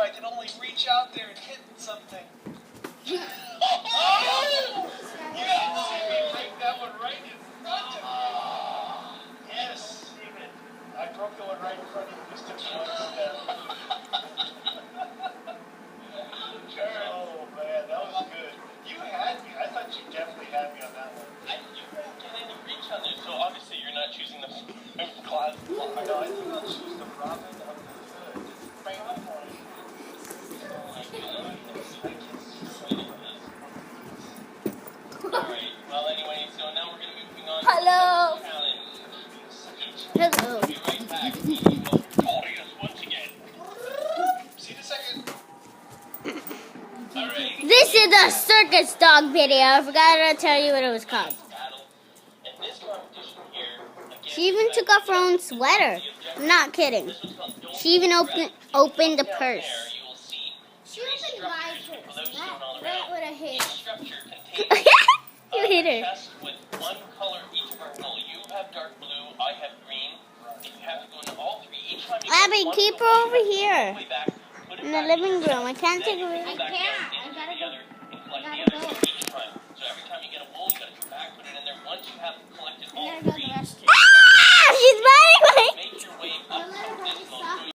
I could only reach out there and hit something. Oh! You didn't see me break that one right in front of you. Yes, Steven. I broke the one right in front of you. Just took one step. Oh, man, that was good. You had me. I thought you definitely had me on that one. You couldn't get any reach on there, so obviously you're not choosing the class. I know, I think I'll choose the Robin of the Hood. Bang on point. Alright, well anyway, so now we're going to be moving on Hello. to the challenge. Hello. We'll be right back. Victorious once again. See you in a second. Alright. This is a circus dog video. I forgot to tell you what it was called. And this competition here, again, She even took off her own sweater. I'm not kidding. this one's called Don't She even opened the Down purse. there, you will see She three opened my structures with purse. glowstone all That around. would have hit. Each structure contains You hit a her. chest with one color each of our role. You have dark blue, I have green. If you have to go into all three, each time you Abby, go keep one her over all here the way back, put it in the back living in your room. I can't take then her. you go back down.